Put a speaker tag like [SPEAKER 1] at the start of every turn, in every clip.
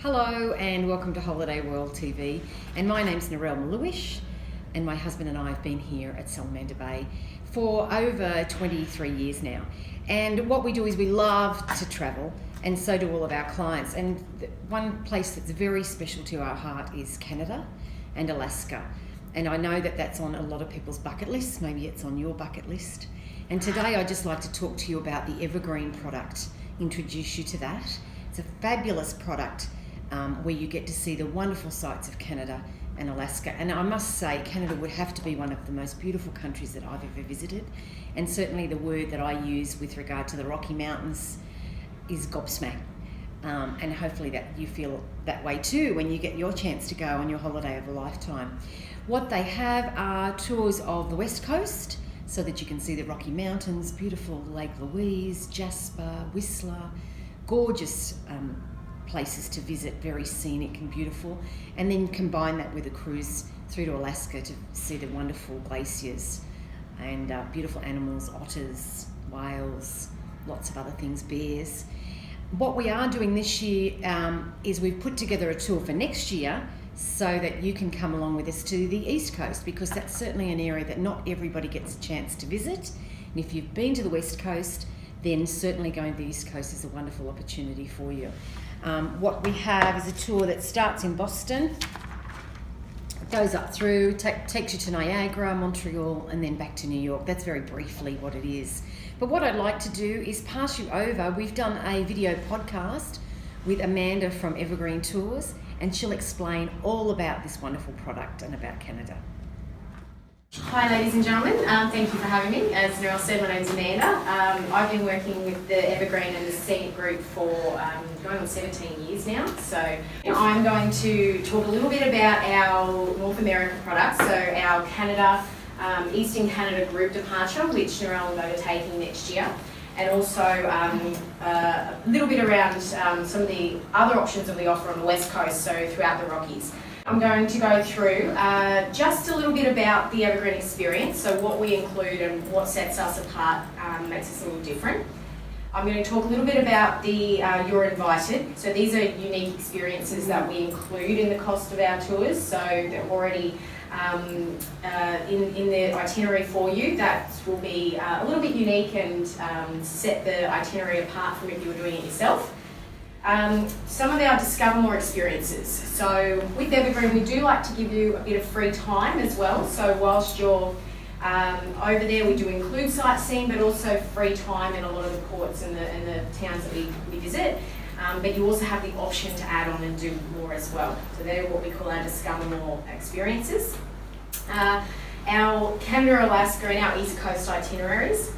[SPEAKER 1] Hello and welcome to Holiday World TV, and my name's Narelle, Louise, and my husband and I have been here at Salamander Bay for over 23 years now. And what we do is we love to travel, and so do all of our clients. And one place that's very special to our heart is Canada and Alaska. And I know that that's on a lot of people's bucket lists, maybe it's on your bucket list. And today I'd just like to talk to you about the Evergreen product, introduce you to that. It's a fabulous product where you get to see the wonderful sights of Canada and Alaska. And I must say, Canada would have to be one of the most beautiful countries that I've ever visited. And certainly the word that I use with regard to the Rocky Mountains is gobsmacked. And hopefully that you feel that way too when you get your chance to go on your holiday of a lifetime. What they have are tours of the West Coast, so that you can see the Rocky Mountains, beautiful Lake Louise, Jasper, Whistler, gorgeous places to visit, very scenic and beautiful, and then combine that with a cruise through to Alaska to see the wonderful glaciers and beautiful animals, otters, whales, lots of other things, bears. What we are doing this year is we've put together a tour for next year so that you can come along with us to the East Coast, because that's certainly an area that not everybody gets a chance to visit. And if you've been to the West Coast, then certainly going to the East Coast is a wonderful opportunity for you. What we have is a tour that starts in Boston, goes up through, takes you to Niagara, Montreal, and then back to New York. That's very briefly what it is. But what I'd like to do is pass you over. We've done a video podcast with Amanda from Evergreen Tours, and she'll explain all about this wonderful product and about Canada.
[SPEAKER 2] Hi ladies and gentlemen, thank you for having me. As Narelle said, my name's Amanda. I've been working with the Evergreen and the Scenic group for going on 17 years now. So I'm going to talk a little bit about our North American products, so our Canada, Eastern Canada group departure, which Narelle will go to taking next year, and also a little bit around some of the other options that we offer on the West Coast, so throughout the Rockies. I'm going to go through just a little bit about the Evergreen experience, so what we include and what sets us apart, makes us a little different. I'm going to talk a little bit about the You're Invited. So these are unique experiences that we include in the cost of our tours, so they're already in the itinerary for you. That will be a little bit unique and set the itinerary apart from if you were doing it yourself. Some of our Discover More experiences. So with Evergreen, we do like to give you a bit of free time as well. So whilst you're over there, we do include sightseeing, but also free time in a lot of the ports and the towns that we visit. But you also have the option to add on and do more as well. So they're what we call our Discover More experiences. Our Canada, Alaska, and our East Coast itineraries.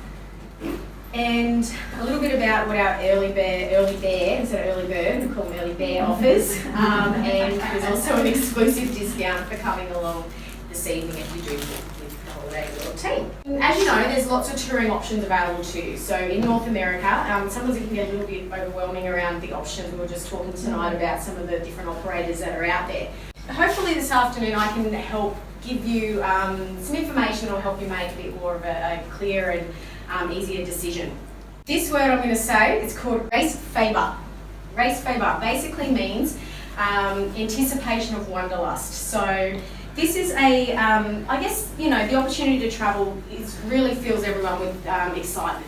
[SPEAKER 2] And a little bit about what our early bear, instead of early bird, we call them early bear offers. And there's also an exclusive discount for coming along this evening if you do with the Holiday World team. As you know, there's lots of touring options available to you. So in North America, sometimes it can get a little bit overwhelming around the options. We were just talking tonight about some of the different operators that are out there. Hopefully this afternoon I can help give you some information or help you make a bit more of a clear and easier decision. This word I'm going to say, it's called race favour. Race favour basically means anticipation of wanderlust. So this is I guess, you know, the opportunity to travel really fills everyone with excitement.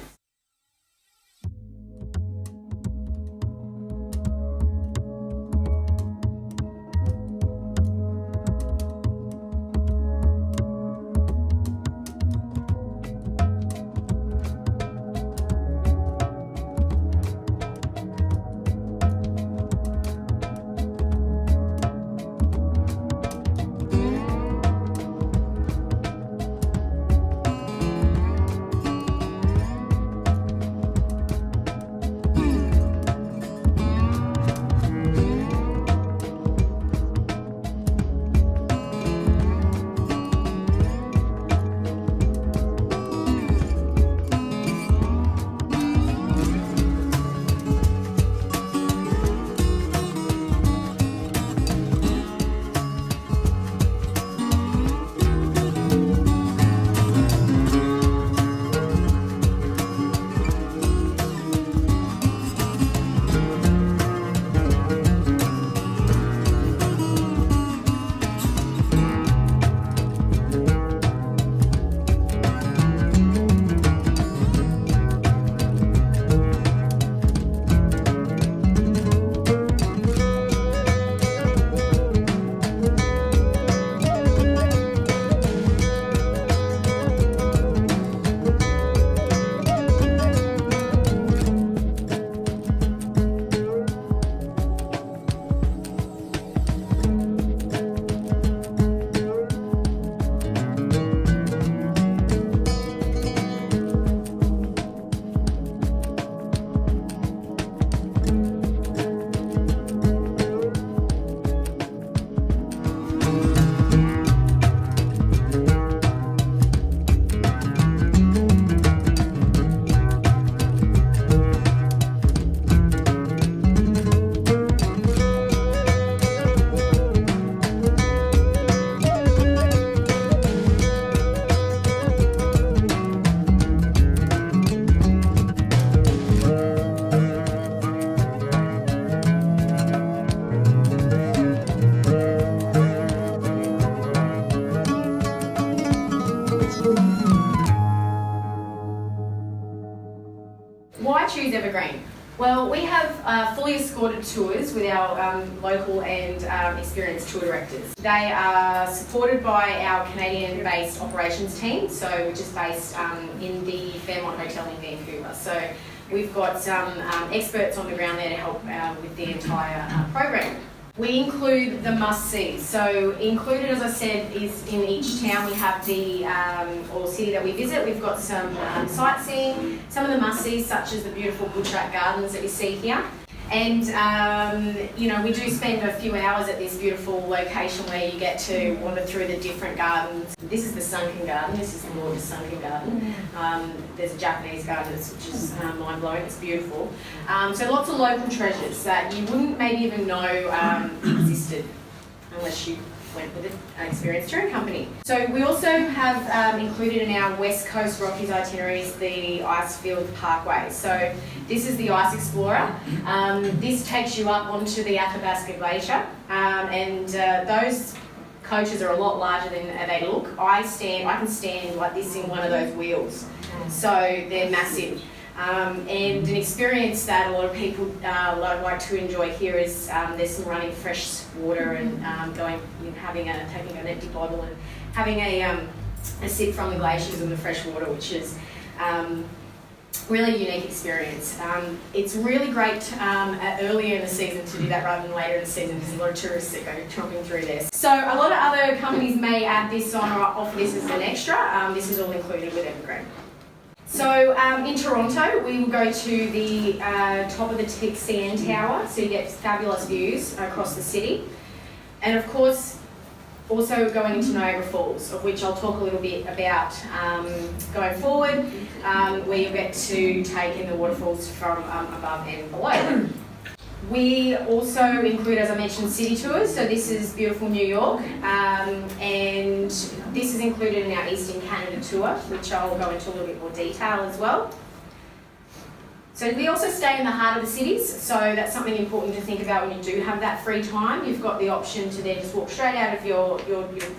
[SPEAKER 2] Evergreen? Well, we have fully escorted tours with our local and experienced tour directors. They are supported by our Canadian-based operations team, so we're just based in the Fairmont Hotel in Vancouver. So we've got some experts on the ground there to help with the entire program. We include the must-sees. So included, as I said, is in each town we have the, or city that we visit, we've got some sightseeing, some of the must-sees such as the beautiful Butchart Gardens that you see here. And, you know, we do spend a few hours at this beautiful location where you get to wander through the different gardens. This is the sunken garden, this is the gorgeous sunken garden. There's a Japanese garden which is mind-blowing, it's beautiful. So lots of local treasures that you wouldn't maybe even know existed unless you went with an experienced touring company. So we also have included in our West Coast Rockies itineraries the Icefield Parkway. So this is the Ice Explorer. This takes you up onto the Athabasca Glacier, and those coaches are a lot larger than they look. I can stand like this in one of those wheels, so they're massive. And an experience that a lot of people like to enjoy here is there's some running fresh water and taking an empty bottle and having a sip from the glaciers and the fresh water, which is really unique experience. It's really great earlier in the season to do that rather than later in the season because there's a lot of tourists that go tromping through this. So a lot of other companies may add this on or offer this as an extra. This is all included with Evergreen. So in Toronto, we will go to the top of the CN Tower, so you get fabulous views across the city. And of course, also going into Niagara Falls, of which I'll talk a little bit about going forward, where you'll get to take in the waterfalls from above and below. We also include, as I mentioned, city tours. So this is beautiful New York, and this is included in our Eastern Canada tour, which I'll go into a little bit more detail as well. So we also stay in the heart of the cities, so that's something important to think about when you do have that free time. You've got the option to then just walk straight out of your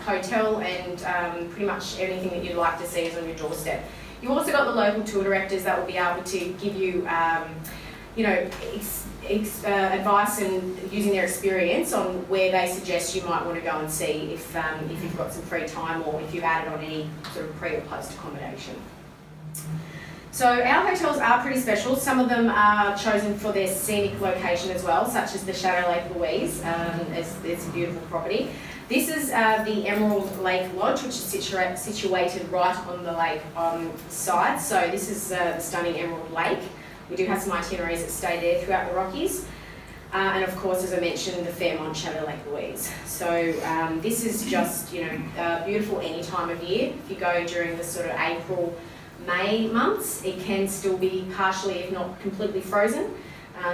[SPEAKER 2] hotel, and pretty much anything that you'd like to see is on your doorstep. You've also got the local tour directors that will be able to give you advice and using their experience on where they suggest you might want to go and see if you've got some free time or if you've added on any sort of pre or post accommodation. So our hotels are pretty special. Some of them are chosen for their scenic location as well, such as the Chateau Lake Louise. It's a beautiful property. This is the Emerald Lake Lodge, which is situated right on the lake side. So this is the stunning Emerald Lake. We do have some itineraries that stay there throughout the Rockies. And of course, as I mentioned, the Fairmont Chateau Lake Louise. So this is just, beautiful any time of year. If you go during the sort of April, May months, it can still be partially, if not completely frozen.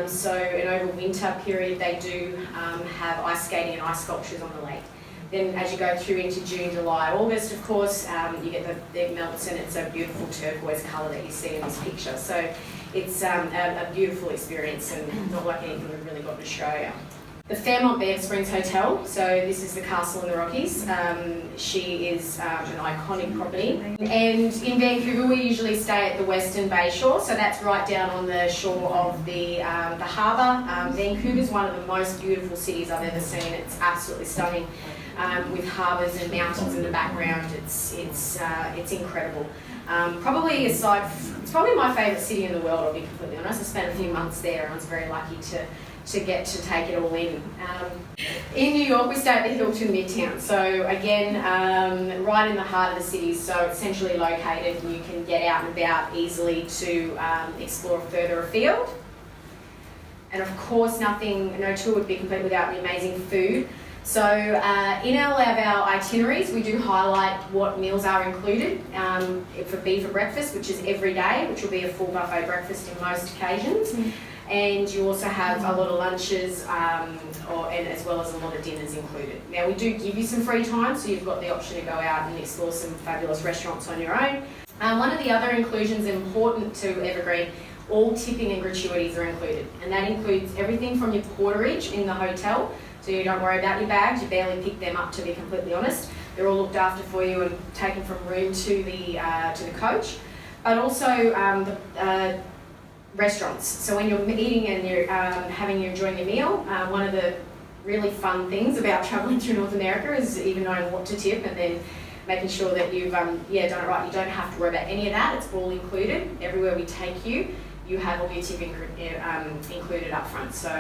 [SPEAKER 2] So an over winter period, they do have ice skating and ice sculptures on the lake. Then as you go through into June, July, August, of course, you get the melts, and it's a beautiful turquoise colour that you see in this picture. So it's a beautiful experience and not like anything we've really got in Australia. The Fairmont Banff Springs Hotel, so this is the castle in the Rockies. She is an iconic property. And in Vancouver, we usually stay at the Western Bay Shore, so that's right down on the shore of the harbour. Vancouver's one of the most beautiful cities I've ever seen. It's absolutely stunning. With harbours and mountains in the background, it's incredible. Probably it's probably my favourite city in the world, I'll be completely honest. I spent a few months there and I was very lucky to get to take it all in. In New York, we stay at the Hilton Midtown. So again, right in the heart of the city, so it's centrally located and you can get out and about easily to explore further afield. And of course, no tour would be complete without the amazing food. So in all of our itineraries, we do highlight what meals are included. For beef for breakfast, which is every day, which will be a full buffet breakfast in most occasions. And you also have a lot of lunches and as well as a lot of dinners included. Now we do give you some free time, so you've got the option to go out and explore some fabulous restaurants on your own. One of the other inclusions important to Evergreen, all tipping and gratuities are included. And that includes everything from your porterage in the hotel, so you don't worry about your bags, you barely pick them up, to be completely honest. They're all looked after for you and taken from room to the coach. But also restaurants. So when you're eating and you're enjoying your meal, one of the really fun things about travelling through North America is even knowing what to tip and then making sure that you've done it right. You don't have to worry about any of that. It's all included. Everywhere we take you, you have all your tip included up front. So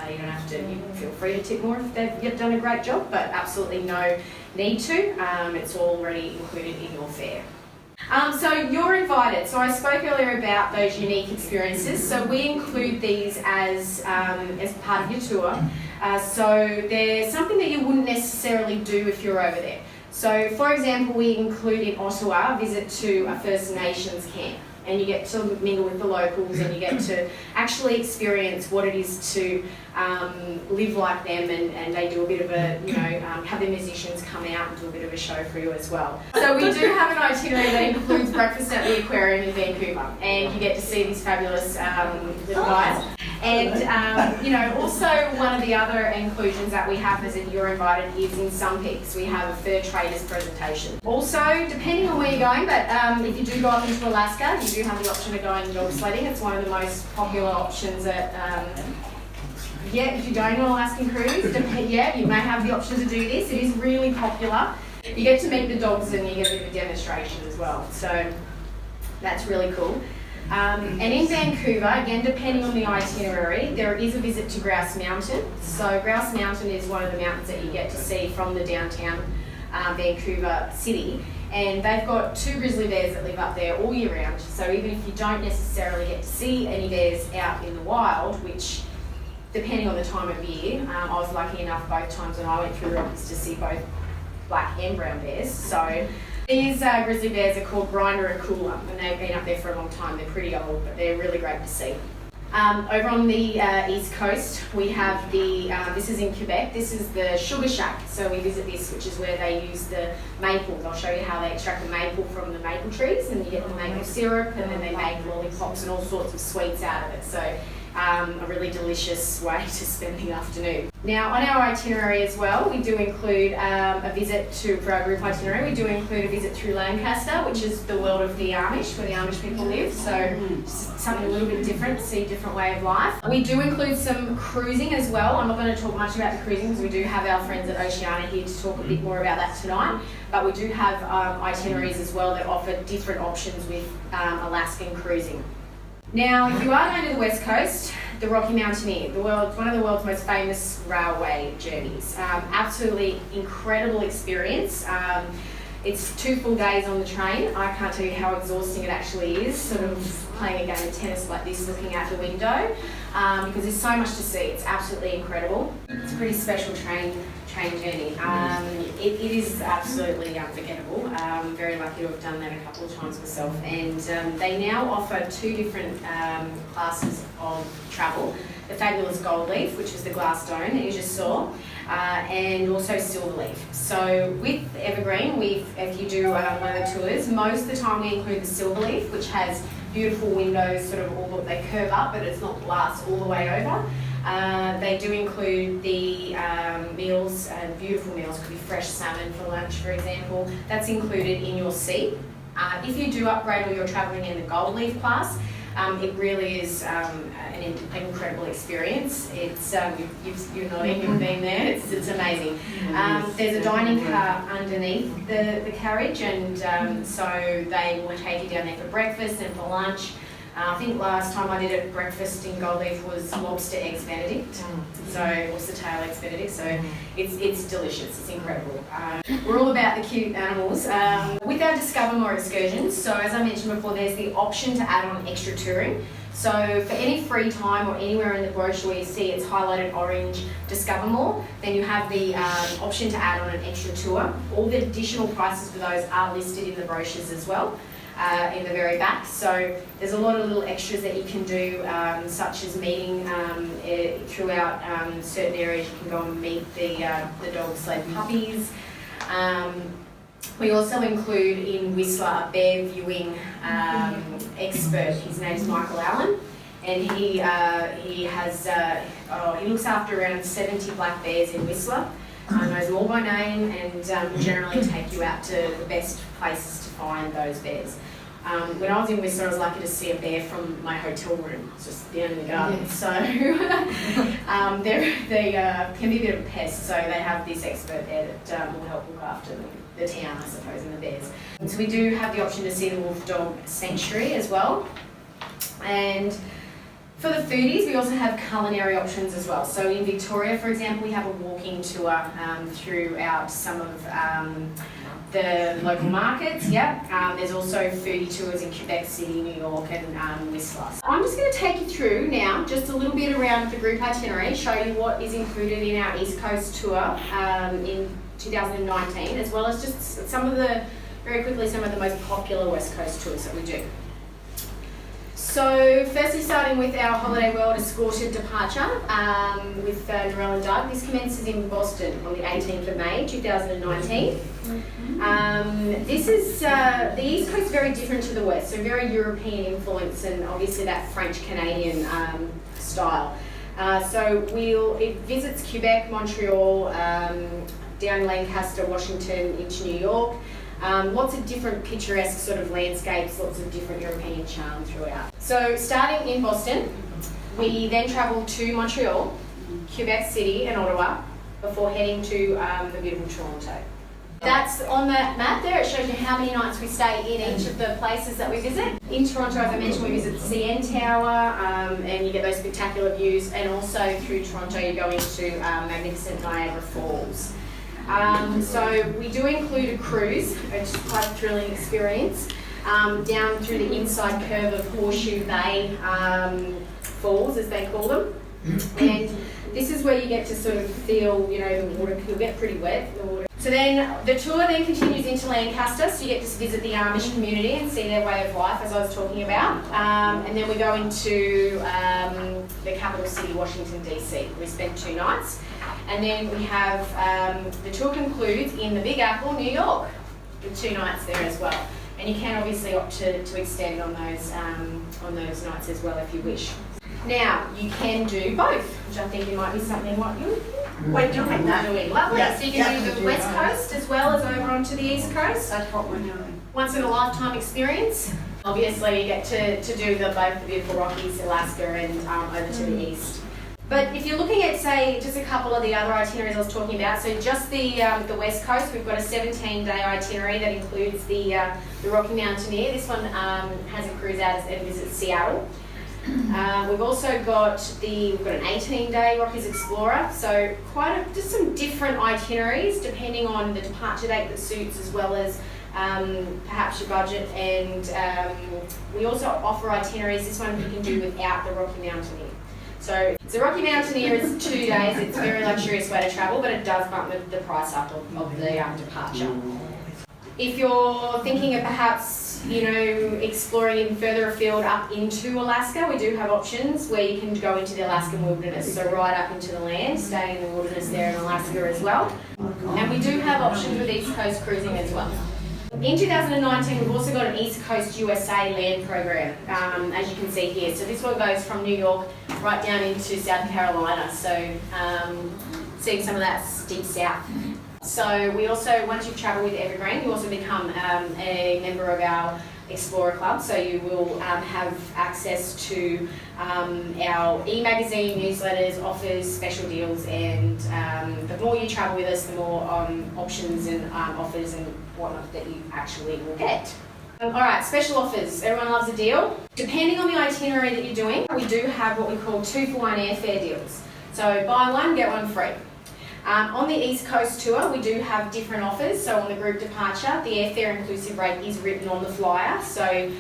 [SPEAKER 2] you don't have to. You feel free to tip more if you've done a great job, but absolutely no need to. It's already included in your fare. So you're invited. So I spoke earlier about those unique experiences. So we include these as part of your tour. So they're something that you wouldn't necessarily do if you're over there. So for example, we include in Ottawa a visit to a First Nations camp. And you get to mingle with the locals and you get to actually experience what it is to live like them, and they do a bit of a, have their musicians come out and do a bit of a show for you as well. So we do have an itinerary that includes breakfast at the Aquarium in Vancouver, and you get to see these fabulous little guys. And also one of the other inclusions that we have as in You're Invited is in Sun Peaks. We have a fur traders presentation. Also, depending on where you're going, but if you do go up into Alaska, you do have the option of going dog sledding. It's one of the most popular options at if you're going on an Alaskan cruise, you may have the option to do this. It is really popular. You get to meet the dogs and you get a bit of a demonstration as well. So that's really cool. And in Vancouver, again, depending on the itinerary, there is a visit to Grouse Mountain. So Grouse Mountain is one of the mountains that you get to see from the downtown Vancouver city. And they've got 2 grizzly bears that live up there all year round. So even if you don't necessarily get to see any bears out in the wild, which depending on the time of year, I was lucky enough both times when I went through the Rockies to see both black and brown bears. So these grizzly bears are called Grandeur and Cooler, and they've been up there for a long time. They're pretty old, but they're really great to see. Over on the east coast, we have this is in Quebec, this is the Sugar Shack. So we visit this, which is where they use the maple. I'll show you how they extract the maple from the maple trees, and you get the maple syrup, and then they make lollipops and all sorts of sweets out of it. So a really delicious way to spend the afternoon. Now on our itinerary as well, we do include a visit for our group itinerary, we do include a visit through Lancaster, which is the world of the Amish, where the Amish people live, so just something a little bit different, see a different way of life. We do include some cruising as well. I'm not going to talk much about the cruising because we do have our friends at Oceania here to talk a bit more about that tonight, but we do have itineraries as well that offer different options with Alaskan cruising. Now, if you are going to the West Coast, the Rocky Mountaineer, one of the world's most famous railway journeys. Absolutely incredible experience. It's 2 full days on the train. I can't tell you how exhausting it actually is, sort of playing a game of tennis like this, looking out the window, because there's so much to see. It's absolutely incredible. It's a pretty special train journey. It is absolutely unforgettable. I'm very lucky to have done that a couple of times myself, and they now offer 2 different classes of travel. The fabulous gold leaf, which was the glass dome that you just saw, and also silver leaf. So with Evergreen, if you do one of the tours, most of the time we include the silver leaf, which has beautiful windows, they curve up, but it's not glass all the way over. They do include the meals, beautiful meals, could be fresh salmon for lunch, for example. That's included in your seat. If you do upgrade or you're travelling in the gold leaf class, it really is an incredible experience. It's you're nodding, you've been there. It's amazing. There's a dining car underneath the carriage, and so they will take you down there for breakfast and for lunch. I think last time I did it, breakfast in Gold Leaf was lobster eggs Benedict, so lobster tail eggs Benedict. So it's delicious. It's incredible. We're all about the cute animals. With our Discover More excursions, so as I mentioned before, there's the option to add on extra touring. So for any free time or anywhere in the brochure where you see it's highlighted orange, Discover More, then you have the option to add on an extra tour. All the additional prices for those are listed in the brochures as well. In the very back. So there's a lot of little extras that you can do, such as meeting throughout certain areas. You can go and meet the dog sled puppies. We also include in Whistler a bear viewing expert. His name is Michael Allen, and he looks after around 70 black bears in Whistler. Knows them all by name, and generally take you out to the best places to find those bears. When I was in Whistler, I was lucky to see a bear from my hotel room. I was just down in the garden.
[SPEAKER 1] Yeah.
[SPEAKER 2] So they can be a bit of a pest, so they have this expert there that will help look after the town, I suppose, and the bears. And so we do have the option to see the wolf dog sanctuary as well. And for the foodies, we also have culinary options as well. So in Victoria, for example, we have a walking tour throughout some of the local markets. There's also foodie tours in Quebec City, New York, and Whistler. So I'm just going to take you through now just a little bit around the group itinerary, show you what is included in our East Coast tour in 2019, as well as just very quickly, some of the most popular West Coast tours that we do. So firstly, starting with our Holiday World escorted departure with Narelle and Doug. This commences in Boston on the 18th of May 2019. This is the East Coast, very different to the West, so very European influence and obviously that French-Canadian style. It visits Quebec, Montreal, down Lancaster, Washington into New York. Lots of different picturesque sort of landscapes, lots of different European charm throughout. So starting in Boston, we then travel to Montreal, Quebec City and Ottawa before heading to the beautiful Toronto. That's on that map there. It shows you how many nights we stay in each of the places that we visit. In Toronto, as I mentioned, we visit the CN Tower and you get those spectacular views, and also through Toronto you go into magnificent Niagara Falls. So we do include a cruise, which is quite a thrilling experience, down through the inside curve of Horseshoe Bay Falls, as they call them. And this is where you get to sort of feel, the water, you'll get pretty wet, the water. So then the tour then continues into Lancaster, so you get to visit the Amish community and see their way of life, as I was talking about. And then we go into the capital city, Washington DC. We spend 2 nights. And then we have, the tour concludes in the Big Apple, New York, with 2 nights there as well. And you can obviously opt to extend on those nights as well if you wish. Now, you can do both, which I think it might be something what you're doing. Lovely.
[SPEAKER 3] Yeah,
[SPEAKER 2] so you can do the West Coast as well as over onto the East Coast.
[SPEAKER 3] That's what we're doing.
[SPEAKER 2] Once in a lifetime experience. Obviously, you get to do both the beautiful Rockies, Alaska, and over to the east. But if you're looking at, say, just a couple of the other itineraries I was talking about, so just the West Coast, we've got a 17-day itinerary that includes the Rocky Mountaineer. This one has a cruise out and visits Seattle. We've also got an 18-day Rockies Explorer, so just some different itineraries depending on the departure date that suits, as well as perhaps your budget. And we also offer itineraries. This one you can do without the Rocky Mountaineer. So Rocky Mountaineer is 2 days. It's a very luxurious way to travel, but it does bump the price up of the departure. If you're thinking of perhaps, exploring further afield up into Alaska, we do have options where you can go into the Alaskan wilderness, so right up into the land, stay in the wilderness there in Alaska as well. And we do have options with East Coast cruising as well. In 2019, we've also got an East Coast USA land program, as you can see here. So this one goes from New York right down into South Carolina, so seeing some of that deep south. So we also, once you've travelled with Evergreen, you also become a member of our Explorer Club, so you will have access to our e-magazine, newsletters, offers, special deals, and the more you travel with us, the more options and offers and whatnot that you actually will get. Alright, special offers. Everyone loves a deal. Depending on the itinerary that you're doing, we do have what we call 2-for-1 airfare deals. So buy one, get one free. On the East Coast tour, we do have different offers. So on the group departure, the airfare inclusive rate is written on the flyer. So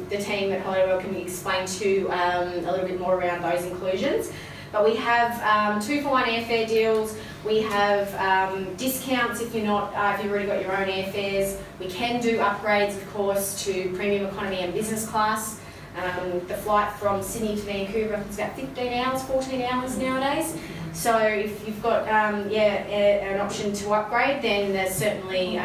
[SPEAKER 2] the team at Holiday World can explain to you a little bit more around those inclusions. But we have 2-for-1 airfare deals. We have discounts if you've already got your own airfares. We can do upgrades, of course, to premium economy and business class. The flight from Sydney to Vancouver, I think it's about 15 hours, 14 hours nowadays. So if you've got an option to upgrade, then there's certainly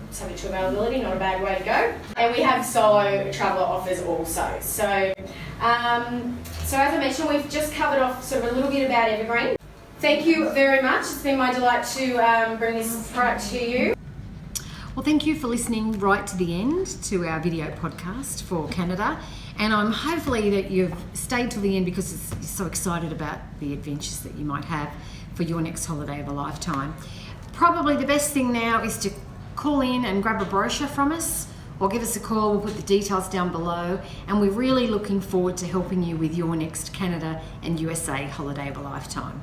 [SPEAKER 2] subject to availability, not a bad way to go. And we have solo traveller offers also. So as I mentioned, we've just covered off sort of a little bit about Evergreen. Thank you very much. It's been my delight to bring this product to you.
[SPEAKER 1] Well, thank you for listening right to the end to our video podcast for Canada. And I'm hopefully that you've stayed till the end because you're so excited about the adventures that you might have for your next holiday of a lifetime. Probably the best thing now is to call in and grab a brochure from us, or give us a call. We'll put the details down below, and we're really looking forward to helping you with your next Canada and USA holiday of a lifetime.